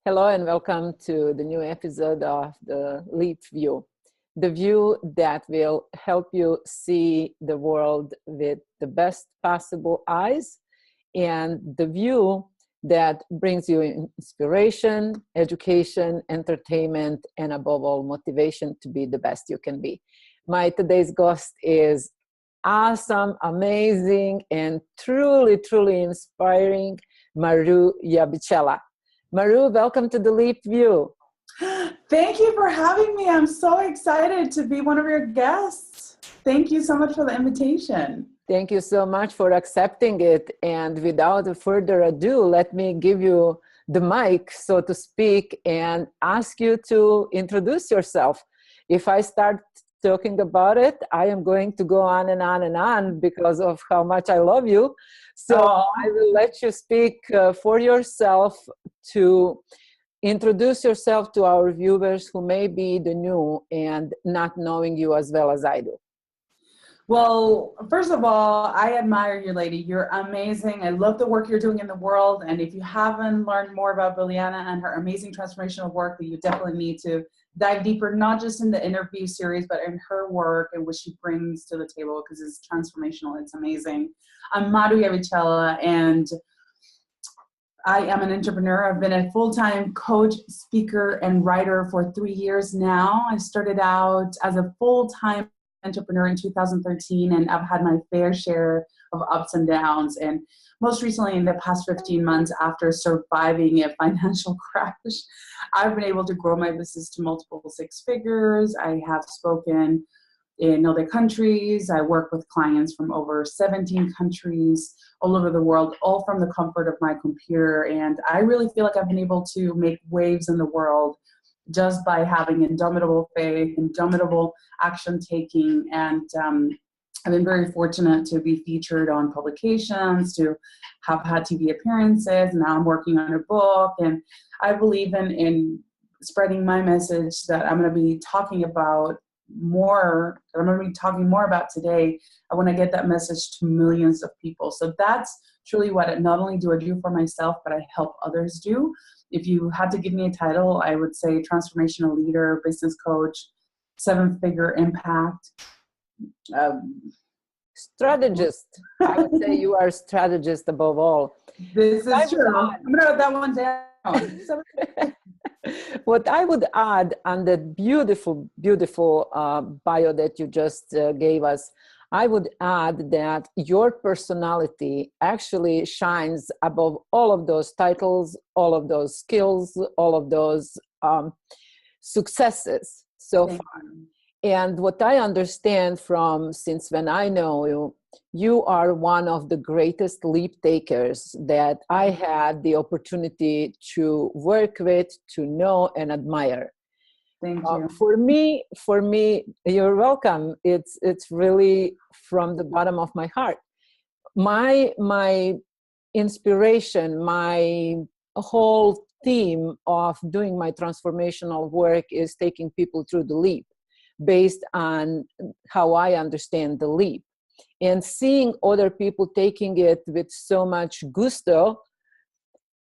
Hello and welcome to the new episode of the Leap View, the view that will help you see the world with the best possible eyes, and the view that brings you inspiration, education, entertainment, and above all, motivation to be the best you can be. My today's guest is awesome, amazing, and truly, truly inspiring, Maru Iabichela. Maru, welcome to the Leap View. Thank you for having me. I'm so excited to be one of your guests. Thank you so much for the invitation. Thank you so much for accepting it. And without further ado, let me give you the mic, so to speak, and ask you to introduce yourself. If I start talking about it, I am going to go on and on and on because of how much I love you. So I will let you speak for yourself, to introduce yourself to our viewers who may be the new and not knowing you as well as I do. Well, first of all, I admire you, lady. You're amazing. I love the work you're doing in the world. And if you haven't learned more about Liliana and her amazing transformational work, that you definitely need to dive deeper, not just in the interview series, but in her work and what she brings to the table, because it's transformational. It's amazing. I'm Maru Iabichela, and I am an entrepreneur. I've been a full-time coach, speaker, and writer for 3 years now. I started out as a full-time entrepreneur in 2013, and I've had my fair share of ups and downs. And most recently, in the past 15 months, after surviving a financial crash, I've been able to grow my business to multiple six figures. I have spoken in other countries. I work with clients from over 17 countries all over the world, all from the comfort of my computer. And I really feel like I've been able to make waves in the world just by having indomitable faith, indomitable action taking. And I've been very fortunate to be featured on publications, to have had TV appearances. Now I'm working on a book, and I believe in spreading my message that I'm going to be talking about more, that I'm going to be talking more about today. I want to get that message to millions of people. So that's truly what not only do I do for myself, but I help others do. If you had to give me a title, I would say transformational leader, business coach, seven-figure impact. Strategist. I would say you are a strategist above all. This is true. I'm going to write that one down. What I would add on that beautiful, beautiful bio that you just gave us, I would add that your personality actually shines above all of those titles, all of those skills, all of those successes so far. And what I understand from, since when I know you, you are one of the greatest leap takers that I had the opportunity to work with, to know and admire. Thank you. For me, you're welcome. It's really from the bottom of my heart. My inspiration, my whole theme of doing my transformational work is taking people through the leap, based on how I understand the leap. And seeing other people taking it with so much gusto,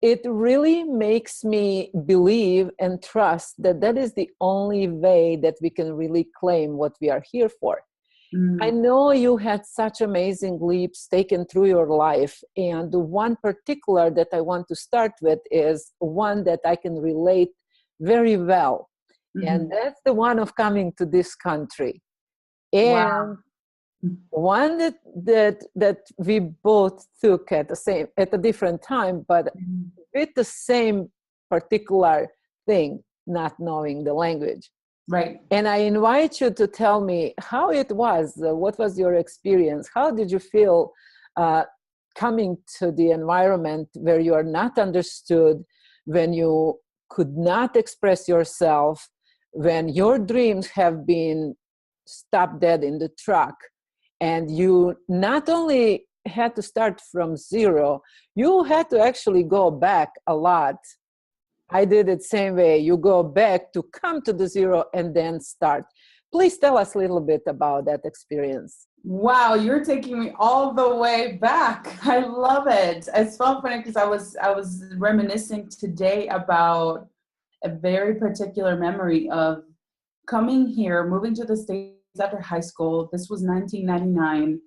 it really makes me believe and trust that that is the only way that we can really claim what we are here for. I know you had such amazing leaps taken through your life. And the one particular that I want to start with is one that I can relate very well. And that's the one of coming to this country. And one that we both took at a different time, but with the same particular thing, not knowing the language. Right. And I invite you to tell me how it was. What was your experience? How did you feel coming to the environment where you are not understood, when you could not express yourself, when your dreams have been stopped dead in the track, and you not only had to start from zero, you had to actually go back a lot. I did it same way. You go back to come to the zero and then start. Please tell us a little bit about that experience. Wow, you're taking me all the way back. I love it. It's so funny because I was reminiscing today about a very particular memory of coming here, moving to the States after high school. This was 1999.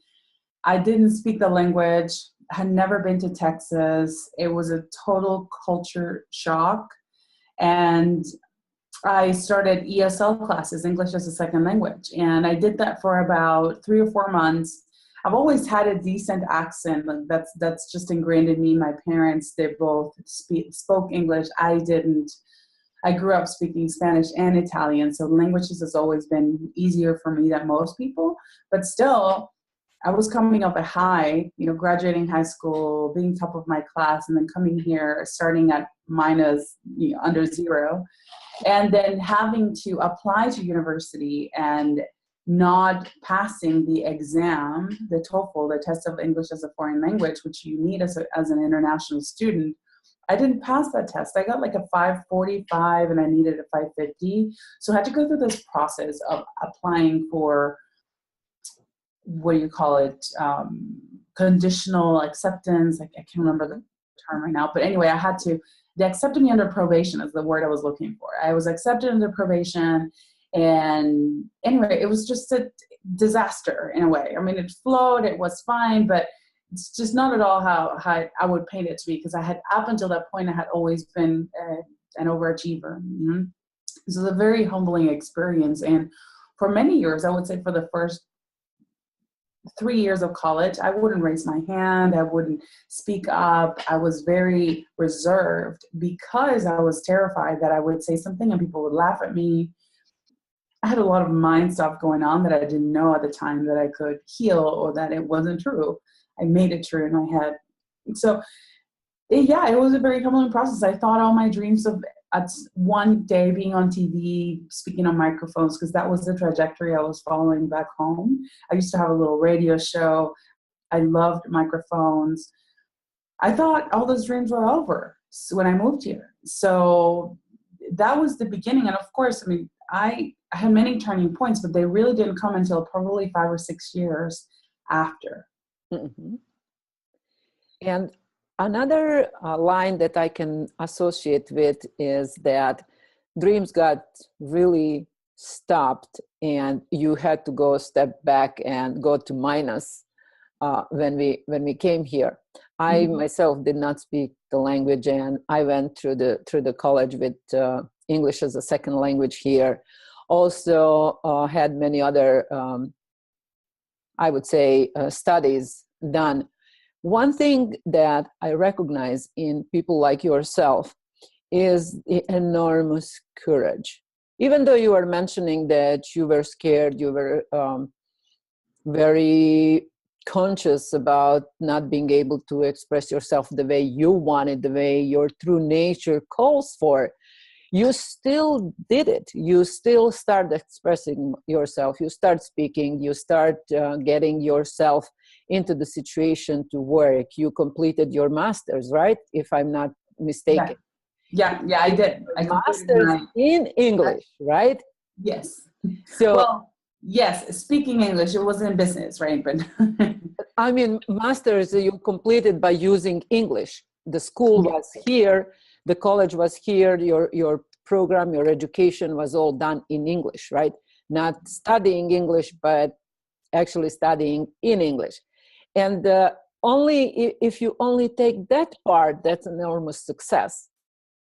I didn't speak the language, had never been to Texas. It was a total culture shock. And I started ESL classes, English as a second language. And I did that for about 3 or 4 months. I've always had a decent accent. Like that's just ingrained in me. My parents, they both spoke English. I didn't. I grew up speaking Spanish and Italian, so languages has always been easier for me than most people. But still, I was coming off a high, graduating high school, being top of my class, and then coming here, starting at minus, under zero, and then having to apply to university and not passing the exam, the TOEFL, the test of English as a foreign language, which you need as an international student. I didn't pass that test. I got like a 545 and I needed a 550. So I had to go through this process of applying for, what do you call it, conditional acceptance. I can't remember the term right now. But anyway, they accepted me under probation is the word I was looking for. I was accepted under probation. And anyway, it was just a disaster in a way. I mean, it flowed, it was fine, but it's just not at all how I would paint it to be, because I had, up until that point, I had always been an overachiever. This is a very humbling experience. And for many years, I would say for the first 3 years of college, I wouldn't raise my hand. I wouldn't speak up. I was very reserved because I was terrified that I would say something and people would laugh at me. I had a lot of mind stuff going on that I didn't know at the time that I could heal, or that it wasn't true. I made it true in my head. So yeah, it was a very humbling process. I thought all my dreams of one day being on TV, speaking on microphones, because that was the trajectory I was following back home. I used to have a little radio show. I loved microphones. I thought all those dreams were over when I moved here. So that was the beginning. And of course, I mean, I had many turning points, but they really didn't come until probably 5 or 6 years after. Mm-hmm. And another line that I can associate with is that dreams got really stopped and you had to go step back and go to minus when we came here. I myself did not speak the language, and I went through the college with English as a second language here. Also had many other, I would say, studies done. One thing that I recognize in people like yourself is the enormous courage. Even though you were mentioning that you were scared, you were very conscious about not being able to express yourself the way you wanted, the way your true nature calls for, you still did it. You still start expressing yourself. You start speaking. You start getting yourself into the situation to work. You completed your master's, right? If I'm not mistaken. Yeah, I did. I master's in English, right? Yes. So, well, yes, speaking English. It was in business, right? But I mean, master's you completed by using English. The school was here. The college was here. Your program, your education was all done in English, right? Not studying English, but actually studying in English. And if you only take that part, that's an enormous success.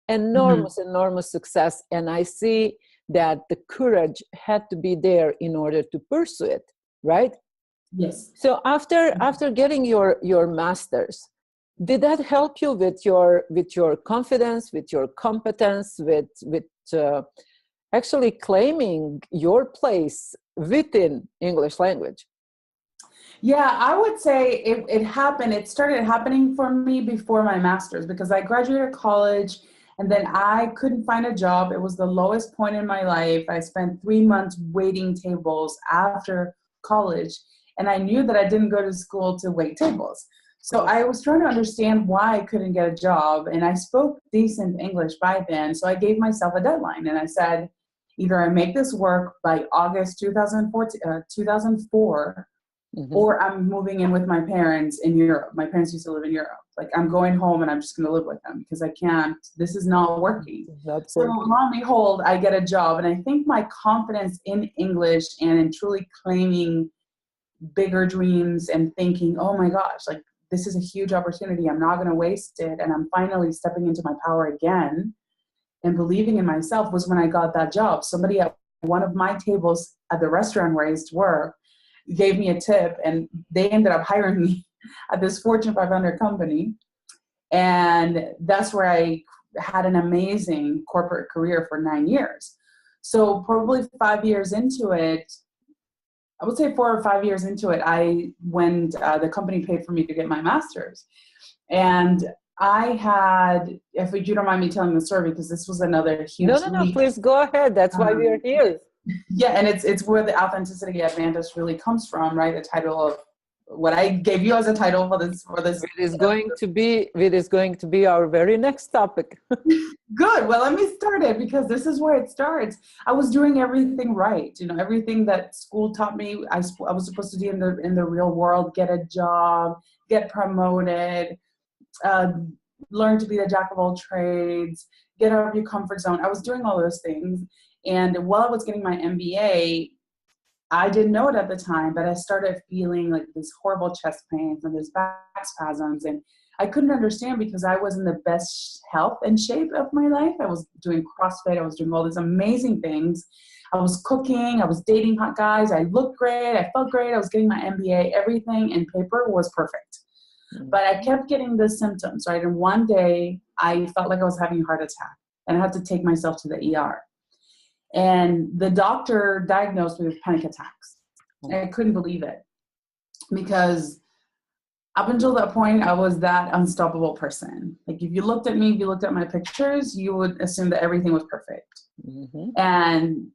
Enormous success. And I see that the courage had to be there in order to pursue it, right? Yes. So after getting your master's, did that help you with your confidence, with your competence, with actually claiming your place within English language? Yeah, I would say it happened. It started happening for me before my master's, because I graduated college and then I couldn't find a job. It was the lowest point in my life. I spent 3 months waiting tables after college, and I knew that I didn't go to school to wait tables. So I was trying to understand why I couldn't get a job, and I spoke decent English by then. So I gave myself a deadline, and I said, either I make this work by August 2004, Mhm. or I'm moving in with my parents in Europe. My parents used to live in Europe. Like, I'm going home and I'm just going to live with them because I can't, this is not working. Not So working. lo and behold, I get a job. And I think my confidence in English and in truly claiming bigger dreams and thinking, oh my gosh, like, this is a huge opportunity. I'm not going to waste it. And I'm finally stepping into my power again and believing in myself was when I got that job. Somebody at one of my tables at the restaurant where I used to work gave me a tip, and they ended up hiring me at this Fortune 500 company. And that's where I had an amazing corporate career for 9 years. So probably 5 years into it, I would say 4 or 5 years into it, I went, the company paid for me to get my master's. And I had, if you don't mind me telling the story, because this was another No, huge no, no, leap. please go ahead. That's why we are here. Yeah, and it's where the authenticity advantage really comes from, right? The title of what I gave you as a title for this. It is going to be our very next topic. Good. Well, let me start it because this is where it starts. I was doing everything right, everything that school taught me. I was supposed to do in the real world: get a job, get promoted, learn to be the jack of all trades, get out of your comfort zone. I was doing all those things. And while I was getting my MBA, I didn't know it at the time, but I started feeling like these horrible chest pains and these back spasms. And I couldn't understand because I was in the best health and shape of my life. I was doing CrossFit. I was doing all these amazing things. I was cooking. I was dating hot guys. I looked great. I felt great. I was getting my MBA. Everything in paper was perfect. But I kept getting the symptoms, right? And one day I felt like I was having a heart attack and I had to take myself to the ER. And the doctor diagnosed me with panic attacks. And I couldn't believe it because up until that point, I was that unstoppable person. Like, if you looked at me, if you looked at my pictures, you would assume that everything was perfect. Mm-hmm. And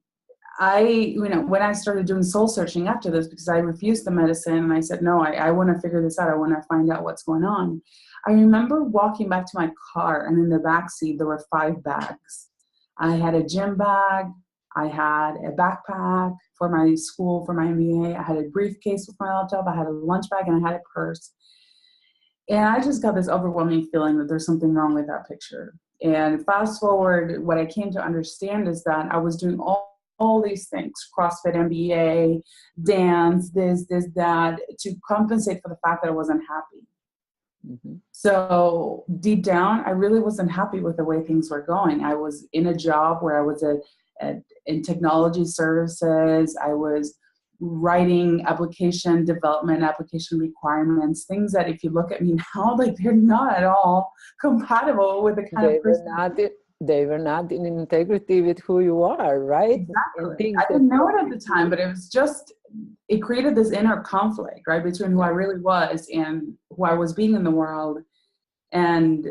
when I started doing soul searching after this, because I refused the medicine and I said, no, I want to figure this out. I want to find out what's going on. I remember walking back to my car, and in the back seat, there were 5 bags. I had a gym bag. I had a backpack for my school, for my MBA. I had a briefcase with my laptop. I had a lunch bag, and I had a purse. And I just got this overwhelming feeling that there's something wrong with that picture. And fast forward, what I came to understand is that I was doing all these things: CrossFit, MBA, dance, this, that, to compensate for the fact that I wasn't happy. Mm-hmm. So deep down, I really wasn't happy with the way things were going. I was in a job where I was in technology services. I was writing application development, application requirements, things that if you look at me now, like, they're not at all compatible with the kind of person. They were not in integrity with who you are, right? Exactly. I didn't know it at the time, but it created this inner conflict, right, between who I really was and who I was being in the world. And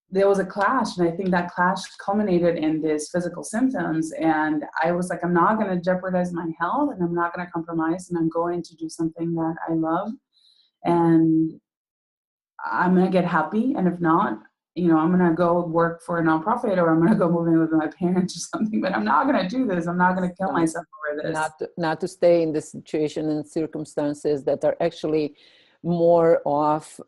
there was a clash, and I think that clash culminated in these physical symptoms. And I was like, I'm not going to jeopardize my health, and I'm not going to compromise, and I'm going to do something that I love, and I'm going to get happy. And if not, I'm going to go work for a nonprofit, or I'm going to go move in with my parents or something, but I'm not going to do this. I'm not going to kill myself over this. Not to stay in the situation and circumstances that are actually more of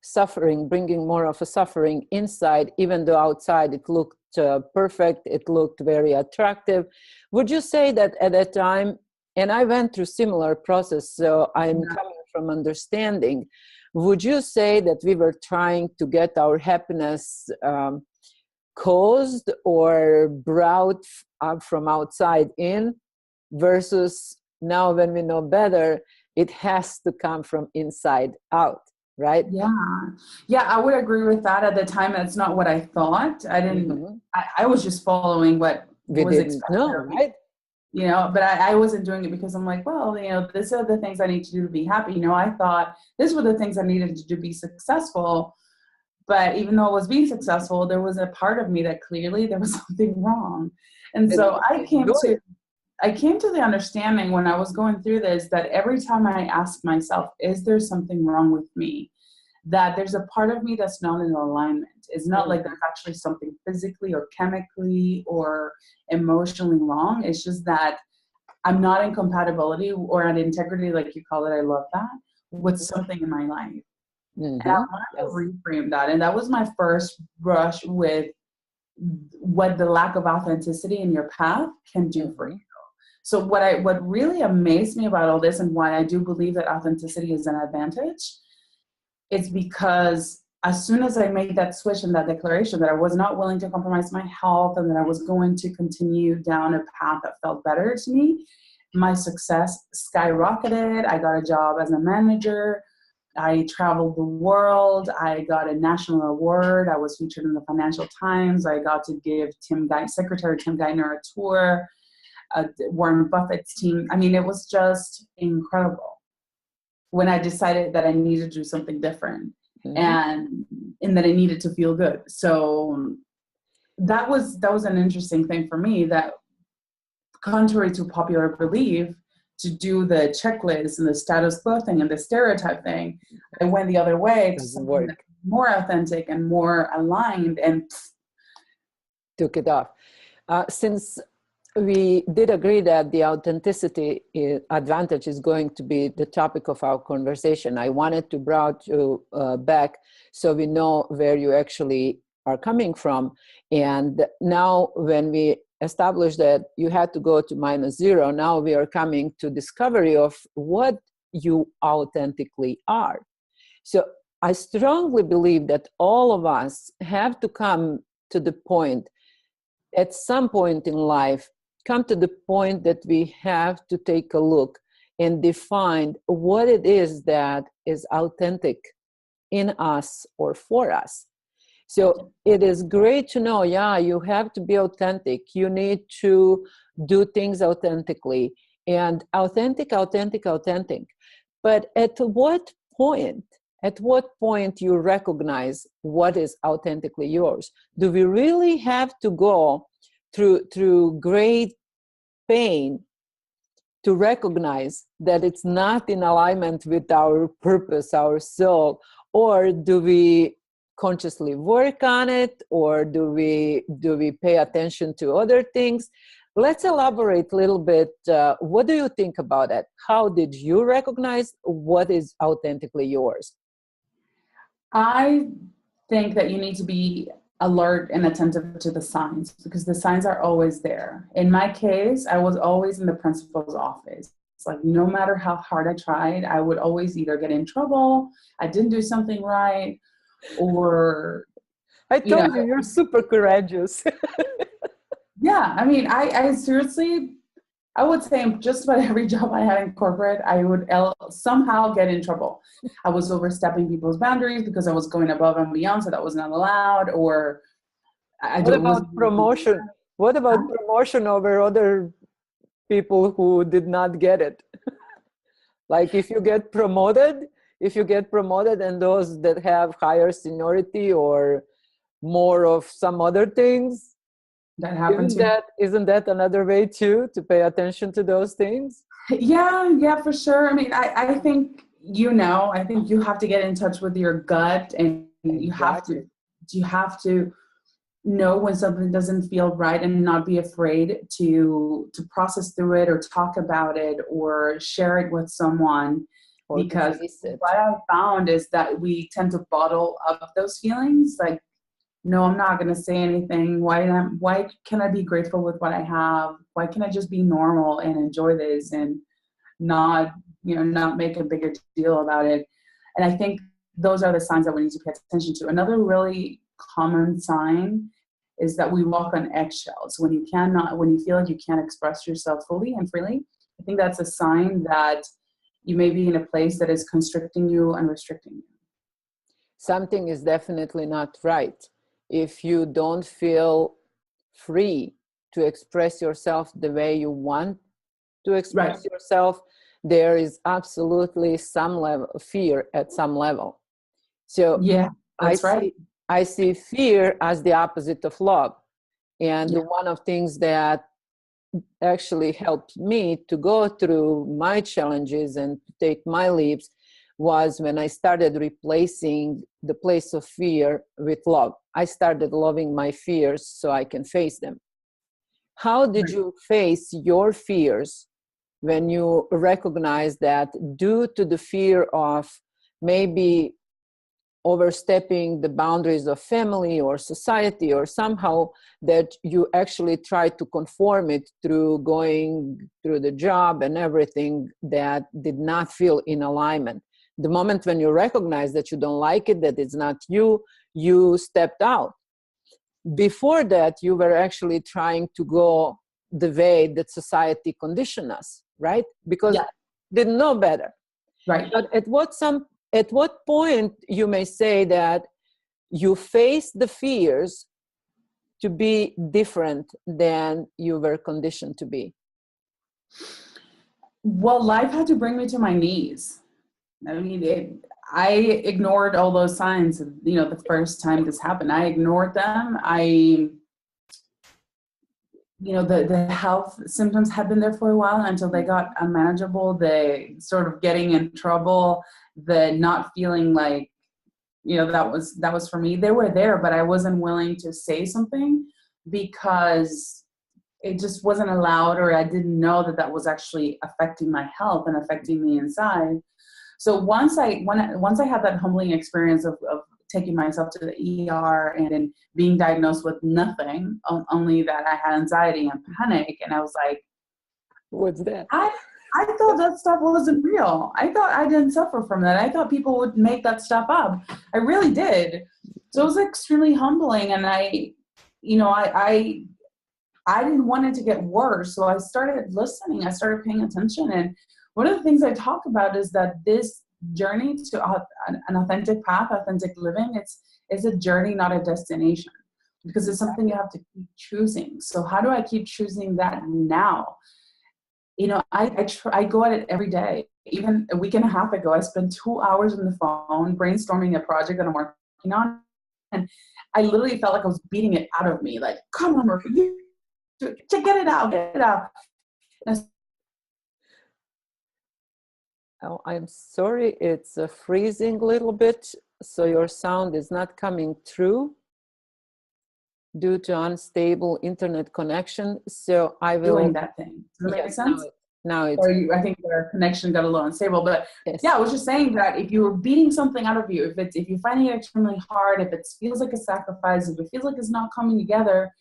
suffering, bringing more of a suffering inside, even though outside it looked perfect, it looked very attractive. Would you say that at that time, and I went through similar process, so I'm coming from understanding, would you say that we were trying to get our happiness caused or brought up from outside in, versus now when we know better, it has to come from inside out? Right? Yeah, I would agree with that. At the time, that's not what I thought. I didn't. Mm-hmm. I was just following what was expected of me, right? But I wasn't doing it because I'm like, well, these are the things I need to do to be happy. I thought these were the things I needed to do to be successful. But even though I was being successful, there was a part of me that clearly there was something wrong. And so I came to the understanding when I was going through this, that every time I asked myself, is there something wrong with me? That there's a part of me that's not in alignment. It's not like there's actually something physically or chemically or emotionally wrong. It's just that I'm not in compatibility or an integrity, like you call it, I love that, with something in my life. And I wanted to reframe that. And that was my first brush with what the lack of authenticity in your path can do for you. So what really amazed me about all this, and why I do believe that authenticity is an advantage, it's because as soon as I made that switch and that declaration that I was not willing to compromise my health and that I was going to continue down a path that felt better to me, my success skyrocketed. I got a job as a manager. I traveled the world. I got a national award. I was featured in the Financial Times. I got to give Secretary Tim Geithner a tour, Warren Buffett's team. I mean, it was just incredible when I decided that I needed to do something different and that I needed to feel good. So that was an interesting thing for me, that contrary to popular belief, to do the checklist and the status quo thing and the stereotype thing, I went the other way to something that's more authentic and more aligned, and took it off. Since we did agree that the authenticity advantage is going to be the topic of our conversation, I wanted to bring you back so we know where you actually are coming from. And now when we established that you had to go to -0, now we are coming to discovery of what you authentically are. So I strongly believe that all of us have to come to the point, at some point in life, come to the point that we have to take a look and define what it is that is authentic in us or for us. So it is great to know, yeah, you have to be authentic. You need to do things authentically, and authentic. But at what point you recognize what is authentically yours? Do we really have to go through great pain to recognize that it's not in alignment with our purpose, our soul? Or do we consciously work on it, or do we pay attention to other things? Let's elaborate a little bit. What do you think about it? How did you recognize what is authentically yours? I think that you need to be alert and attentive to the signs, because the signs are always there. In my case, I was always in the principal's office. It's like, no matter how hard I tried, I would always either get in trouble, I didn't do something right, or I told you, you're super courageous. Yeah, I mean, I seriously, I would say in just about every job I had in corporate, I would somehow get in trouble. I was overstepping people's boundaries because I was going above and beyond, so that was not allowed. Or what about promotion? What about promotion over other people who did not get it? Like if you get promoted and those that have higher seniority or more of some other things, that happens. Isn't that another way too, to pay attention to those things? Yeah, for sure. I mean, I think, I think you have to get in touch with your gut, and you have to know when something doesn't feel right, and not be afraid to process through it or talk about it or share it with someone. Or because what I found is that we tend to bottle up those feelings. Like, no, I'm not going to say anything. Why can I be grateful with what I have? Why can I just be normal and enjoy this and not make a bigger deal about it? And I think those are the signs that we need to pay attention to. Another really common sign is that we walk on eggshells. When you feel like you can't express yourself fully and freely, I think that's a sign that you may be in a place that is constricting you and restricting you. Something is definitely not right. If you don't feel free to express yourself the way you want to express yourself, there is absolutely some level of fear at some level. So yeah, that's right. I see fear as the opposite of love. And one of the things that actually helped me to go through my challenges and to take my leaps was when I started replacing the place of fear with love. I started loving my fears so I can face them. How did you face your fears when you recognize that due to the fear of maybe overstepping the boundaries of family or society, or somehow that you actually try to conform it through going through the job and everything that did not feel in alignment. The moment when you recognize that you don't like it, that it's not you, you stepped out. Before that, you were actually trying to go the way that society conditioned us, right? Because didn't know better. Right. But at what point you may say that you face the fears to be different than you were conditioned to be? Well, life had to bring me to my knees. I mean, I ignored all those signs, the first time this happened. I ignored them. The health symptoms had been there for a while until they got unmanageable, the sort of getting in trouble, the not feeling like, that was for me. They were there, but I wasn't willing to say something because it just wasn't allowed, or I didn't know that was actually affecting my health and affecting me inside. So once I had that humbling experience of taking myself to the ER and then being diagnosed with nothing, only that I had anxiety and panic, and I was like, what's that? I thought that stuff wasn't real. I thought I didn't suffer from that. I thought people would make that stuff up. I really did. So it was extremely humbling, and I didn't want it to get worse. So I started listening. I started paying attention. And one of the things I talk about is that this journey to an authentic path, authentic living, it's a journey, not a destination, because it's something you have to keep choosing. So how do I keep choosing that now? I go at it every day. Even a week and a half ago, I spent 2 hours on the phone brainstorming a project that I'm working on. And I literally felt like I was beating it out of me. Like, come on, Maru, to get it out, get it out. Oh, I'm sorry, it's freezing a little bit, so your sound is not coming through due to unstable internet connection. So I will doing that thing. Does that make sense? Now it's. Or I think our connection got a little unstable, but yes. Yeah, I was just saying that if you were beating something out of you, if you're finding it extremely hard, if it feels like a sacrifice, if it feels like it's not coming together,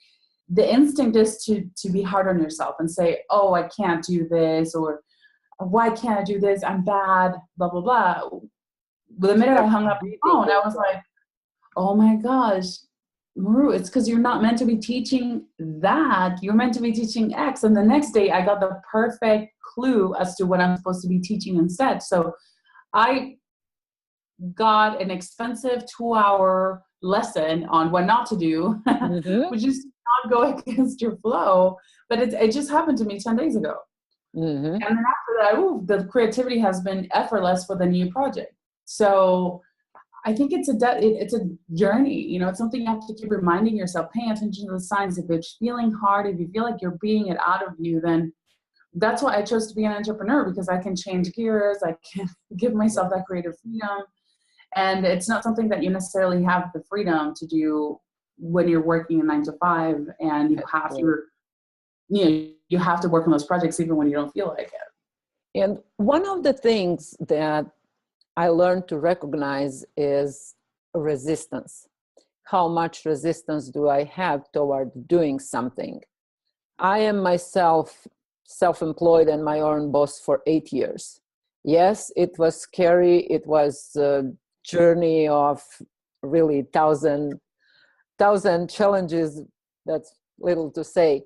the instinct is to be hard on yourself and say, oh, I can't do this, or why can't I do this? I'm bad, blah, blah, blah. But the minute I hung up the phone, I was like, oh my gosh, Maru, it's because you're not meant to be teaching that. You're meant to be teaching X. And the next day I got the perfect clue as to what I'm supposed to be teaching instead. So I got an expensive 2-hour lesson on what not to do, which is not go against your flow. But it just happened to me 10 days ago. And then after that, the creativity has been effortless for the new project. So I think it's a journey. It's something you have to keep reminding yourself, paying attention to the signs. If it's feeling hard, if you feel like you're beating it out of you, then that's why I chose to be an entrepreneur, because I can change gears. I can give myself that creative freedom. And it's not something that you necessarily have the freedom to do when you're working a 9 to 5, and you have to work on those projects even when you don't feel like it. And one of the things that I learned to recognize is resistance. How much resistance do I have toward doing something? I am myself self-employed and my own boss for 8 years. Yes, it was scary. It was a journey of really thousand challenges. That's little to say.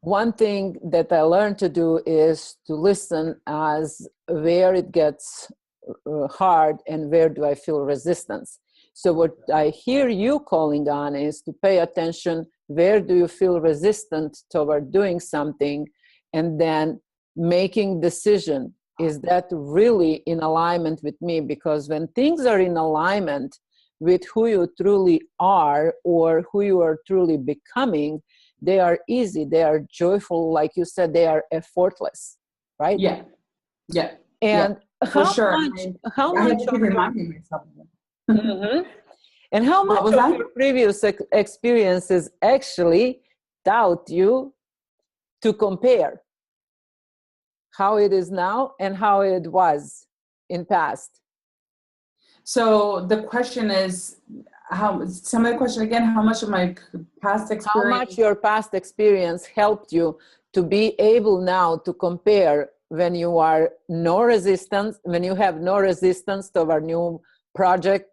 One thing that I learned to do is to listen as where it gets hard and where do I feel resistance. So what I hear you calling on is to pay attention, where do you feel resistant toward doing something, and then making decision, is that really in alignment with me? Because when things are in alignment with who you truly are or who you are truly becoming, they are easy, they are joyful, like you said, they are effortless, right? Yeah. And for sure. How I much have to keep reminding myself of it. And how much of your previous experiences actually taught you to compare? how it is now and how it was in past. So the question is, some of the question again, how much of my past experience? How much your past experience helped you to be able now to compare when you are when you have no resistance toward new project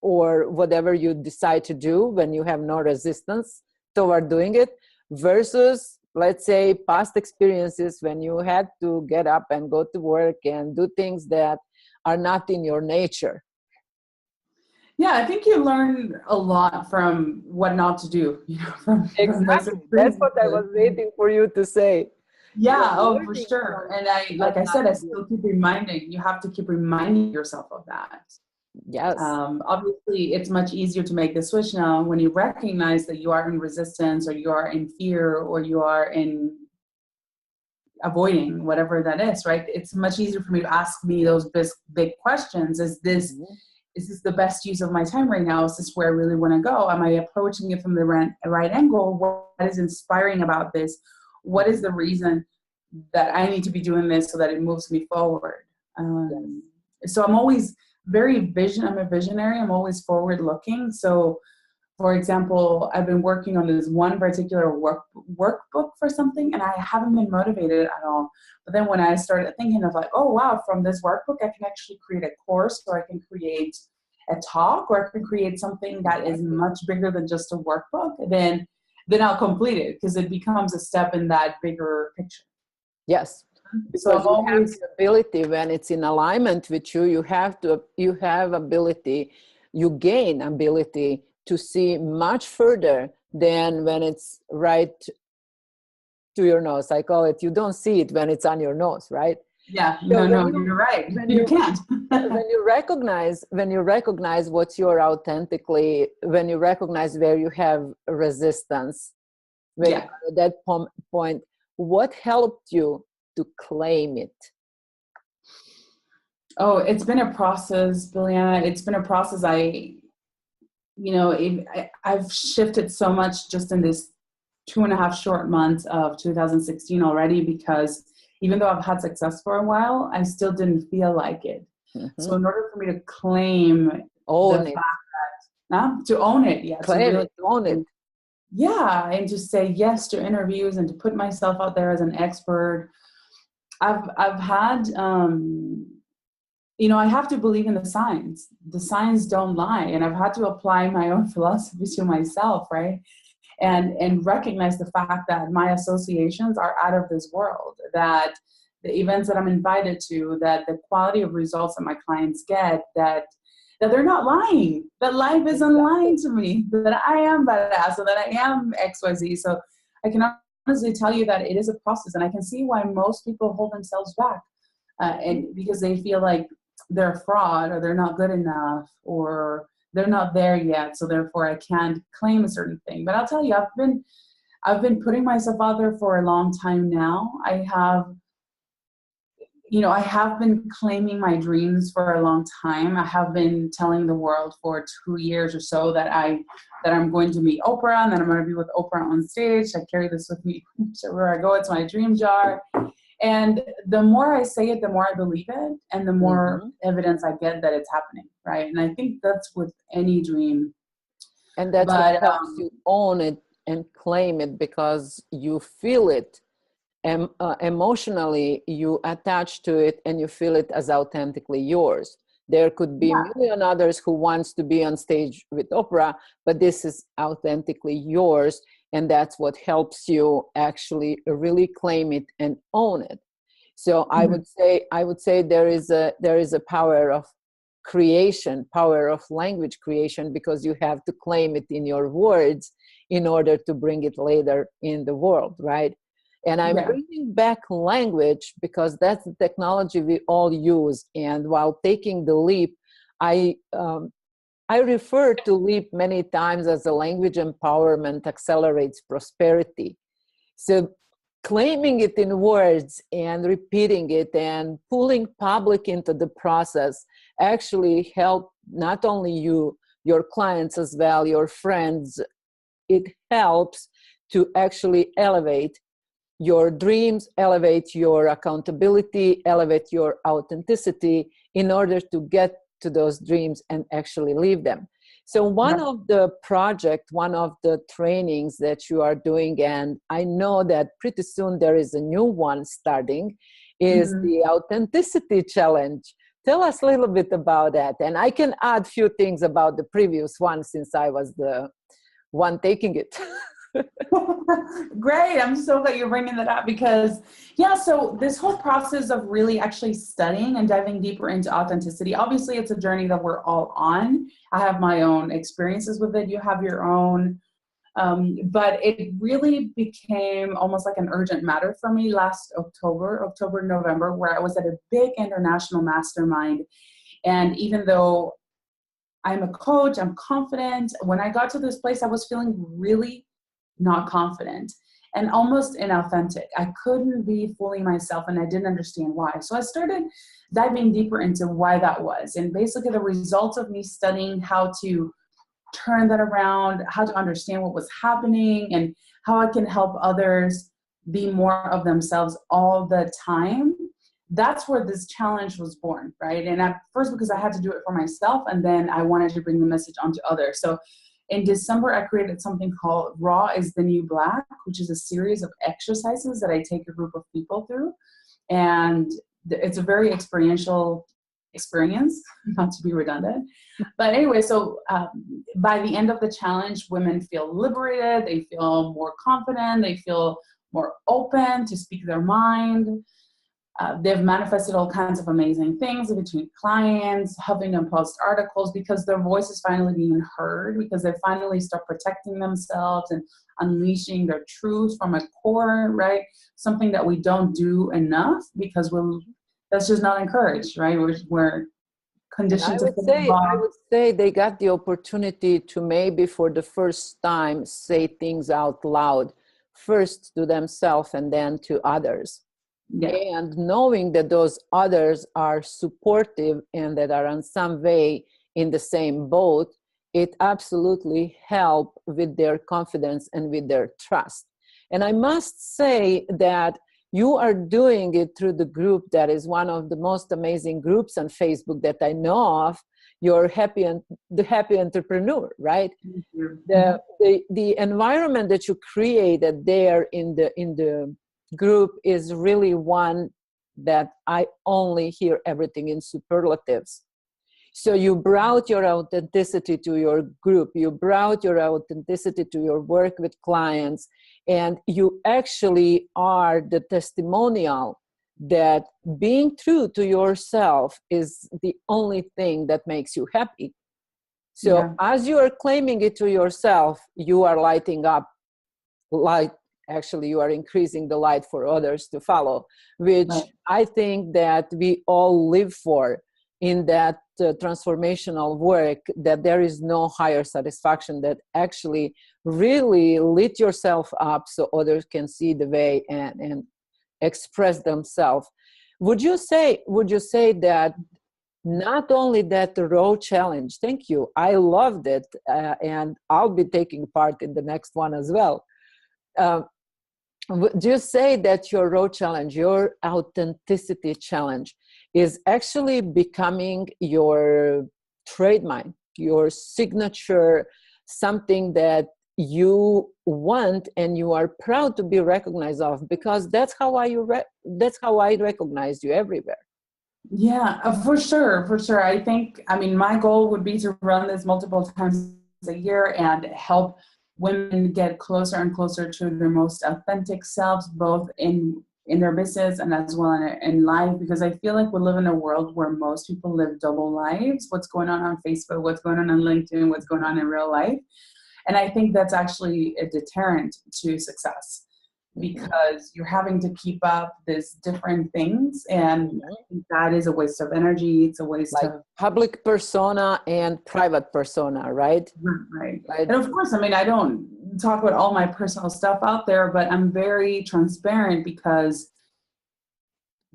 or whatever you decide to do, when you have no resistance toward doing it, versus, let's say, past experiences when you had to get up and go to work and do things that are not in your nature. Yeah, I think you learn a lot from what not to do, from Exactly. That's what I was waiting for you to say. Yeah, for sure. And like I said, I still keep reminding, you have to keep reminding yourself of that. Yes. Obviously, it's much easier to make the switch now when you recognize that you are in resistance, or you are in fear, or you are in avoiding, whatever that is, right? It's much easier for me to ask me those big questions. Is this the best use of my time right now? Is this where I really want to go? Am I approaching it from the right angle? What is inspiring about this? What is the reason that I need to be doing this so that it moves me forward? So I'm always I'm a visionary. I'm always forward looking. So, for example, I've been working on this one particular workbook for something, and I haven't been motivated at all. But then when I started thinking of like, oh wow, from this workbook, I can actually create a course, or I can create a talk, or I can create something that is much bigger than just a workbook, then I'll complete it, because it becomes a step in that bigger picture. Yes. So Because you have the ability, when it's in alignment with you, you have ability, you gain ability to see much further than when it's right to your nose. I call it, you don't see it when it's on your nose, right? Yeah, so you're right. You can't. when you recognize what you're authentically, when you recognize where you have resistance, when you're at that point, what helped you to claim it? Oh, it's been a process, Biliana. It's been a process. I've shifted so much just in this 2.5 short months of 2016 already, because even though I've had success for a while, I still didn't feel like it. So in order for me to claim own it, to own it, own it. Yeah, and to say yes to interviews and to put myself out there as an expert. I've had, I have to believe in the signs. The signs don't lie. And I've had to apply my own philosophy to myself, right? And recognize the fact that my associations are out of this world, that the events that I'm invited to, that the quality of results that my clients get, that they're not lying, that life isn't lying to me, that I am badass, so that I am XYZ. So I can honestly tell you that it is a process, and I can see why most people hold themselves back, and because they feel like they're a fraud, or they're not good enough, or they're not there yet, so therefore I can't claim a certain thing. But I'll tell you, I've been putting myself out there for a long time now. I have been claiming my dreams for a long time. I have been telling the world for 2 years or so that I'm going to meet Oprah, and that I'm going to be with Oprah on stage. I carry this with me wherever I go. It's my dream jar. And the more I say it, the more I believe it, and the more evidence I get that it's happening, right? And I think that's with any dream. And that's what helps you own it and claim it, because you feel it. Emotionally, you attach to it and you feel it as authentically yours. There could be a million others who wants to be on stage with Oprah, but this is authentically yours, and that's what helps you actually really claim it and own it. So I would say there is a power of creation, power of language creation, because you have to claim it in your words in order to bring it later in the world, right? And I'm bringing back language because that's the technology we all use. And while taking the leap, I refer to leap many times as a language empowerment accelerates prosperity. So claiming it in words and repeating it and pulling public into the process actually help not only you, your clients as well, your friends. It helps to actually elevate your dreams, elevate your accountability, elevate your authenticity in order to get to those dreams and actually live them. So one of the project, one of the trainings that you are doing, and I know that pretty soon there is a new one starting, is the Authenticity Challenge. Tell us a little bit about that. And I can add a few things about the previous one since I was the one taking it. Great. I'm so glad you're bringing that up because, yeah, so this whole process of really actually studying and diving deeper into authenticity, obviously it's a journey that we're all on. I have my own experiences with it. You have your own. But it really became almost like an urgent matter for me last October, November, where I was at a big international mastermind. And even though I'm a coach, I'm confident, when I got to this place, I was feeling really not confident and almost inauthentic. I couldn't be fully myself and I didn't understand why. So I started diving deeper into why that was. And basically the results of me studying how to turn that around, how to understand what was happening and how I can help others be more of themselves all the time. That's where this challenge was born, right? And at first, because I had to do it for myself, and then I wanted to bring the message onto others. So in December, I created something called Raw is the New Black, which is a series of exercises that I take a group of people through. And it's a very experiential experience, not to be redundant. But anyway, so by the end of the challenge, women feel liberated, they feel more confident, they feel more open to speak their mind. They've manifested all kinds of amazing things between clients, helping them post articles because their voice is finally being heard, because they finally start protecting themselves and unleashing their truth from a core, right? Something that we don't do enough because that's just not encouraged, right? We're conditioned to I would say they got the opportunity to maybe for the first time say things out loud, first to themselves and then to others. Yeah. And knowing that those others are supportive and that are in some way in the same boat, it absolutely helps with their confidence and with their trust. And I must say that you are doing it through the group that is one of the most amazing groups on Facebook that I know of, the Happy Entrepreneur, right? The environment that you created there in the group is really one that I only hear everything in superlatives. So you brought your authenticity to your group, you brought your authenticity to your work with clients, and you actually are the testimonial that being true to yourself is the only thing that makes you happy. So as you are claiming it to yourself, you are lighting up light. Actually, you are increasing the light for others to follow, which I think that we all live for in that transformational work, that there is no higher satisfaction that actually really lit yourself up so others can see the way and express themselves. Would you say that not only that the Raw Challenge, thank you, I loved it, and I'll be taking part in the next one as well. Would you say that your Raw Challenge, your Authenticity Challenge, is actually becoming your trademark, your signature, something that you want and you are proud to be recognized of? Because that's how I recognize you everywhere. Yeah, for sure. I think, my goal would be to run this multiple times a year and help women get closer and closer to their most authentic selves, both in their business and as well in life, because I feel like we live in a world where most people live double lives. What's going on Facebook, what's going on LinkedIn, what's going on in real life. And I think that's actually a deterrent to success, because you're having to keep up these different things, and I think that is a waste of energy. It's a waste of public persona and private persona, right? Right. And of course, I don't talk about all my personal stuff out there, but I'm very transparent because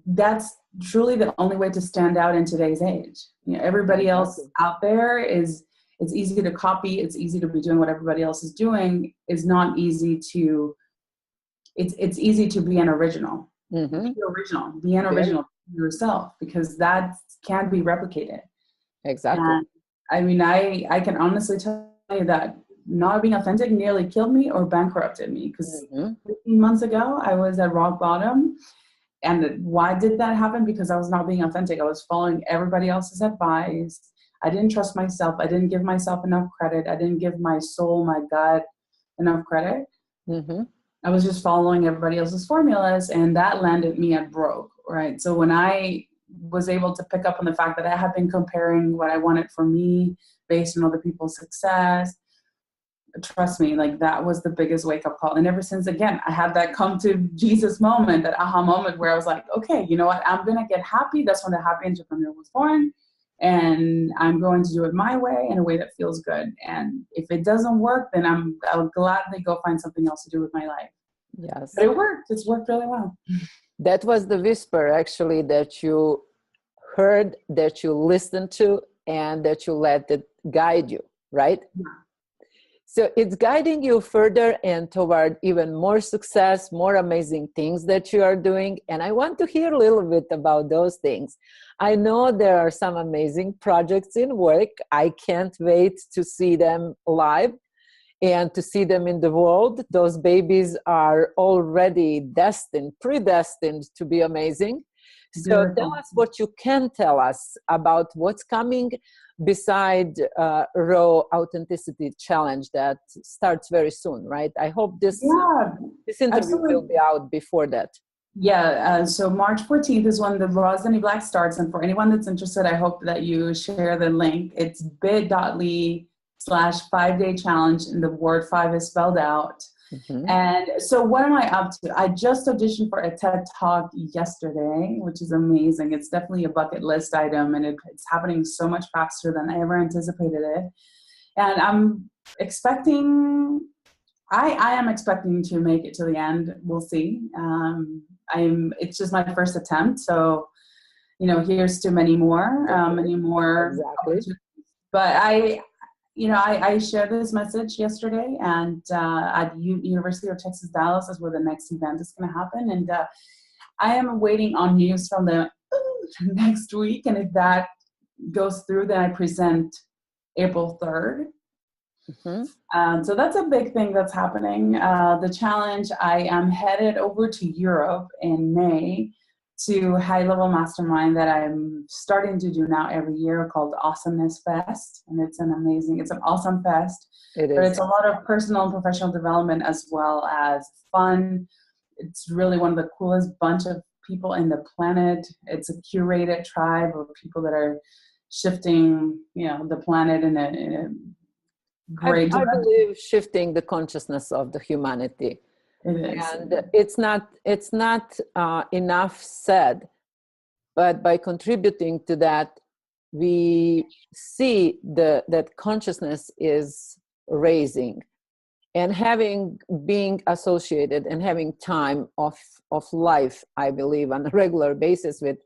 that's truly the only way to stand out in today's age. Everybody else out there it's easy to copy. It's easy to be doing what everybody else is doing. It's not easy to it's easy to be an original. Mm-hmm. Be an original yourself, because that can't be replicated. Exactly. And I mean, I can honestly tell you that not being authentic nearly killed me or bankrupted me, because Mm-hmm. 15 months ago I was at rock bottom. And why did that happen? Because I was not being authentic. I was following everybody else's advice. I didn't trust myself. I didn't give myself enough credit. I didn't give my soul, my gut enough credit. Mm-hmm. I was just following everybody else's formulas, and that landed me at broke, right? So when I was able to pick up on the fact that I had been comparing what I wanted for me based on other people's success, trust me, like that was the biggest wake up call. And ever since, again, I had that come to Jesus moment, that aha moment where I was like, okay, you know what? I'm going to get happy. That's when the happy entrepreneur was born. And I'm going to do it my way, in a way that feels good. And if it doesn't work, then I'll gladly go find something else to do with my life. Yes. But it worked. It's worked really well. That was the whisper, actually, that you heard, that you listened to, and that you let it guide you, right? Yeah. So it's guiding you further and toward even more success, more amazing things that you are doing. And I want to hear a little bit about those things. I know there are some amazing projects in work. I can't wait to see them live and to see them in the world. Those babies are already predestined to be amazing. So tell us what you can tell us about what's coming beside Raw Authenticity Challenge that starts very soon, right? I hope this interview absolutely. will be out before that. Yeah, so March 14th is when the Raw Zenny Black starts. And for anyone that's interested, I hope that you share the link. It's bit.ly/5-day challenge, and the word 5 is spelled out. Mm-hmm. And so what am I up to? I just auditioned for a TED Talk yesterday, which is amazing. It's definitely a bucket list item, and it's happening so much faster than I ever anticipated it. And I'm expecting, I am expecting to make it to the end. We'll see. It's just my first attempt. So, here's to many more. Exactly. But I shared this message yesterday, and at University of Texas, Dallas is where the next event is going to happen. And I am waiting on news from the next week. And if that goes through, then I present April 3rd. Mm-hmm. So that's a big thing that's happening. The challenge, I am headed over to Europe in May to High Level Mastermind that I'm starting to do now every year, called Awesomeness Fest. And it's an awesome fest. But it's a lot of personal and professional development as well as fun. It's really one of the coolest bunch of people in the planet. It's a curated tribe of people that are shifting, the planet in a great I believe shifting the consciousness of the humanity. It is. And it's not enough said, but by contributing to that, we see that consciousness is raising, and being associated and having time of life, I believe, on a regular basis with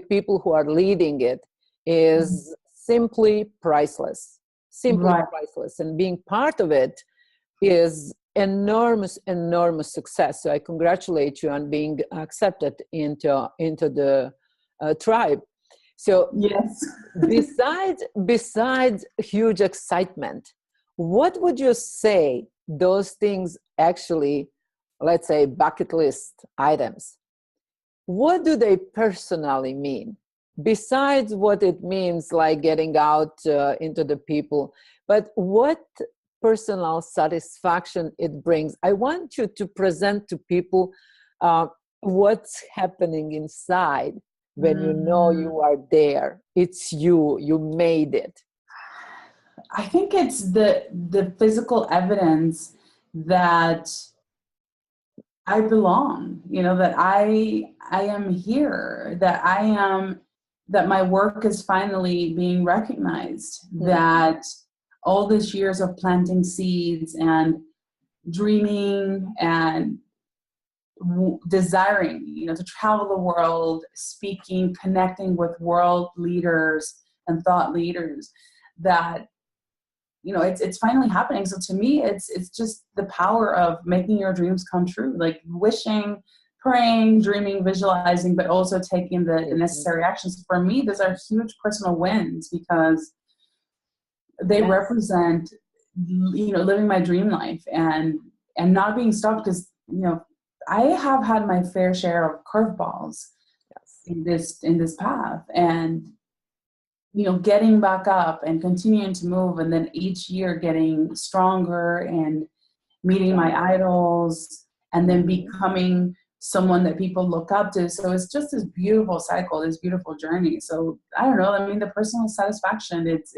people who are leading it is simply priceless. Priceless. And being part of it is enormous success. So I congratulate you on being accepted into the tribe. So yes. besides huge excitement, what would you say those things actually, let's say, bucket list items, what do they personally mean? Besides what it means, like getting out into the people, but what personal satisfaction it brings? I want you to present to people what's happening inside when you know you are there. It's you made it. I think it's the physical evidence that I belong, that I am here, that my work is finally being recognized, that all these years of planting seeds and dreaming and desiring, to travel the world, speaking, connecting with world leaders and thought leaders, that it's finally happening. So to me, it's just the power of making your dreams come true, like wishing, praying, dreaming, visualizing, but also taking the necessary actions. For me, those are huge personal wins because they represent, living my dream life and not being stopped because, I have had my fair share of curveballs in this path, and getting back up and continuing to move, and then each year getting stronger and meeting my idols, and then becoming someone that people look up to. So it's just this beautiful cycle, this beautiful journey. So I don't know. I mean, the personal satisfaction, it's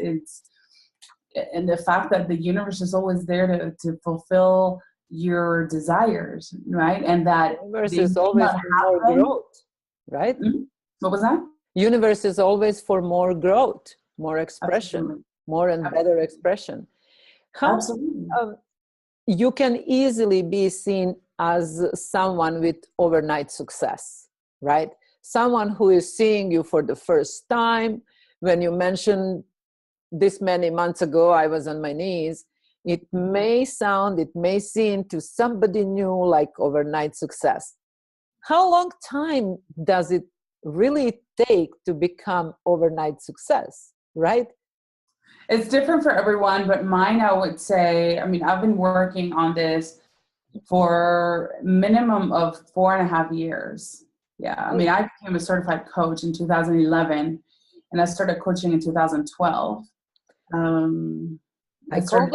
and the fact that the universe is always there to fulfill your desires, right? And that the universe is always for more growth, right? Mm-hmm. What was that? Universe is always for more growth, more expression, Absolutely. more and better expression. How Absolutely. You can easily be seen as someone with overnight success, right? Someone who is seeing you for the first time. When you mentioned this many months ago, I was on my knees, it may seem to somebody new like overnight success. How long time does it really take to become overnight success, right? It's different for everyone, but mine, I would say, I mean, I've been working on this for minimum of 4.5 years. Yeah. I mean, I became a certified coach in 2011 and I started coaching in 2012. I call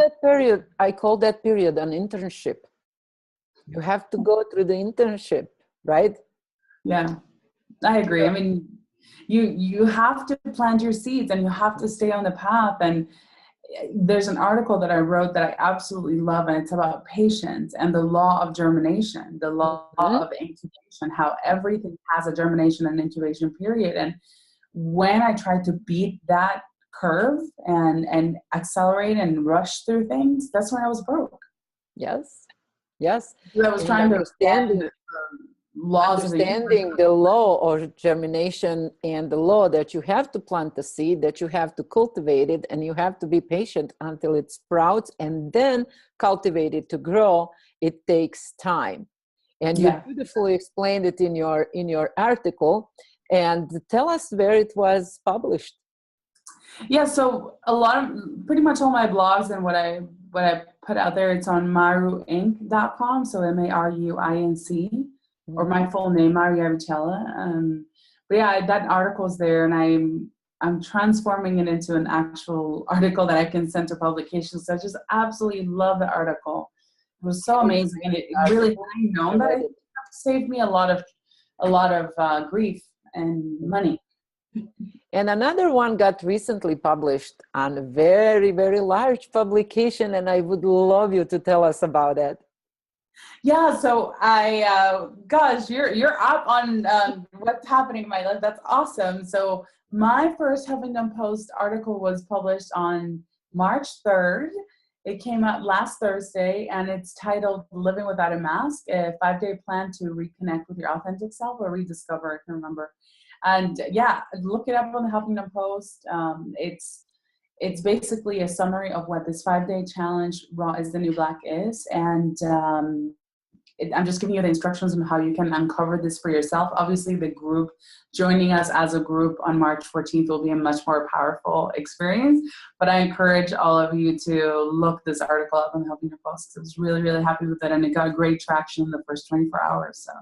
that period an internship. You have to go through the internship, right? Yeah, I agree. I mean, you have to plant your seeds and you have to stay on the path. And there's an article that I wrote that I absolutely love, and it's about patience and the law of germination, the law of incubation, how everything has a germination and incubation period. And when I tried to beat that curve and accelerate and rush through things, that's when I was broke. Yes. I was trying to understand the law of germination and the law that you have to plant the seed, that you have to cultivate it, and you have to be patient until it sprouts and then cultivate it to grow. It takes time. And you beautifully explained it in your article. And tell us where it was published. Yeah, so pretty much all my blogs and what I put out there, it's on maruinc.com, so MARUINC, or my full name, Maru Iabichela. But yeah, that article's there, and I'm transforming it into an actual article that I can send to publication. So I just absolutely love the article. It was so amazing, and it really, had I known that, it saved me a lot of grief and money. And another one got recently published on a very, very large publication, and I would love you to tell us about it. Yeah, so gosh, you're up on what's happening in my life. That's awesome. So my first Huffington Post article was published on March 3rd. It came out last Thursday, and it's titled "Living Without a Mask: A 5-Day Plan to Reconnect with Your Authentic Self or Rediscover." I can remember. And yeah, look it up on the Huffington Post. It's basically a summary of what this 5-day challenge, Raw is the New Black, is. And I'm just giving you the instructions on how you can uncover this for yourself. Obviously, the group, joining us as a group on March 14th will be a much more powerful experience. But I encourage all of you to look this article up on the Huffington Post. I was really, really happy with it. And it got great traction in the first 24 hours. So.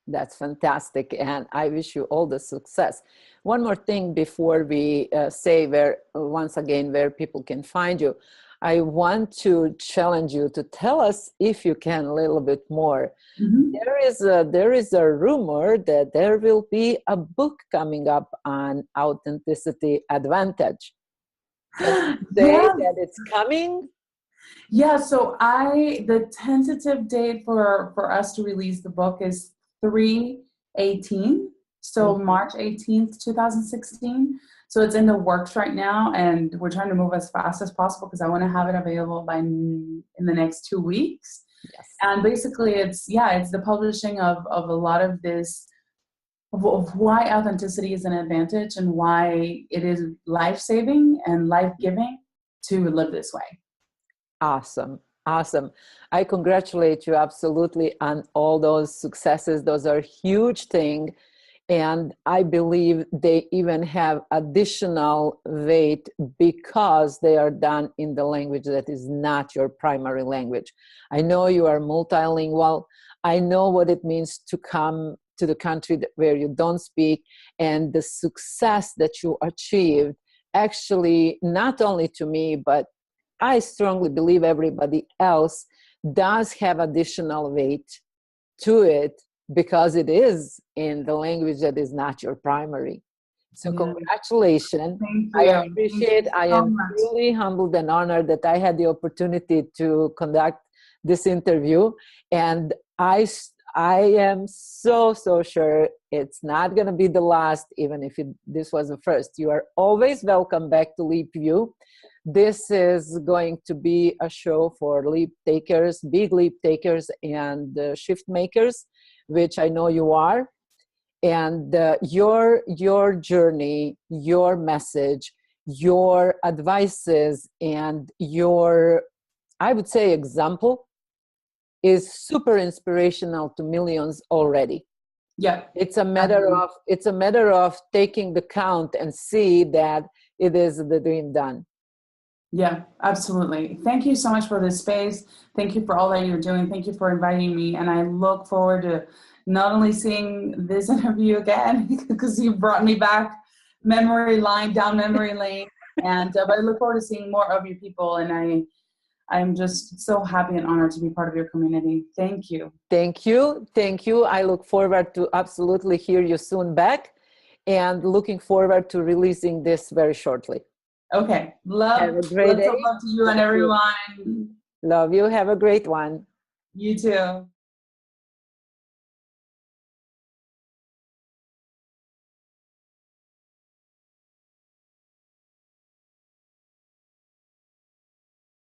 That's fantastic, and I wish you all the success. One more thing before we say once again where people can find you. I want to challenge you to tell us, if you can, a little bit more. Mm-hmm. There is a rumor that there will be a book coming up on authenticity advantage. Can you say that it's coming? Yeah, so the tentative date for us to release the book is 3/18, so March 18th, 2016. So it's in the works right now, and we're trying to move as fast as possible because I want to have it available in the next 2 weeks. Yes. And basically, it's the publishing of a lot of this, of why authenticity is an advantage and why it is life-saving and life-giving to live this way. Awesome. Awesome. I congratulate you absolutely on all those successes. Those are huge things. And I believe they even have additional weight because they are done in the language that is not your primary language. I know you are multilingual. I know what it means to come to the country where you don't speak, and the success that you achieved actually, not only to me, but I strongly believe everybody else does have additional weight to it because it is in the language that is not your primary. So Yeah. congratulations. Thank I you. Thank appreciate, you I so am much. truly humbled and honored that I had the opportunity to conduct this interview. And I am so sure it's not going to be the last, even if this was the first. You are always welcome back to Leap View. This is going to be a show for leap takers, big leap takers, and shift makers, which I know you are. And your journey, your message, your advices, and your, I would say, example is super inspirational to millions already. Yeah. It's a matter of taking the count and see that it is the dream done. Yeah, absolutely. Thank you so much for this space. Thank you for all that you're doing. Thank you for inviting me. And I look forward to not only seeing this interview again, because you brought me back down memory lane. And but I look forward to seeing more of you people. And I'm just so happy and honored to be part of your community. Thank you. Thank you. Thank you. I look forward to absolutely hear you soon back, and looking forward to releasing this very shortly. Okay. Have Love, a great lots day. of love to you and Thank you. everyone. Love you. Have a great one. You too.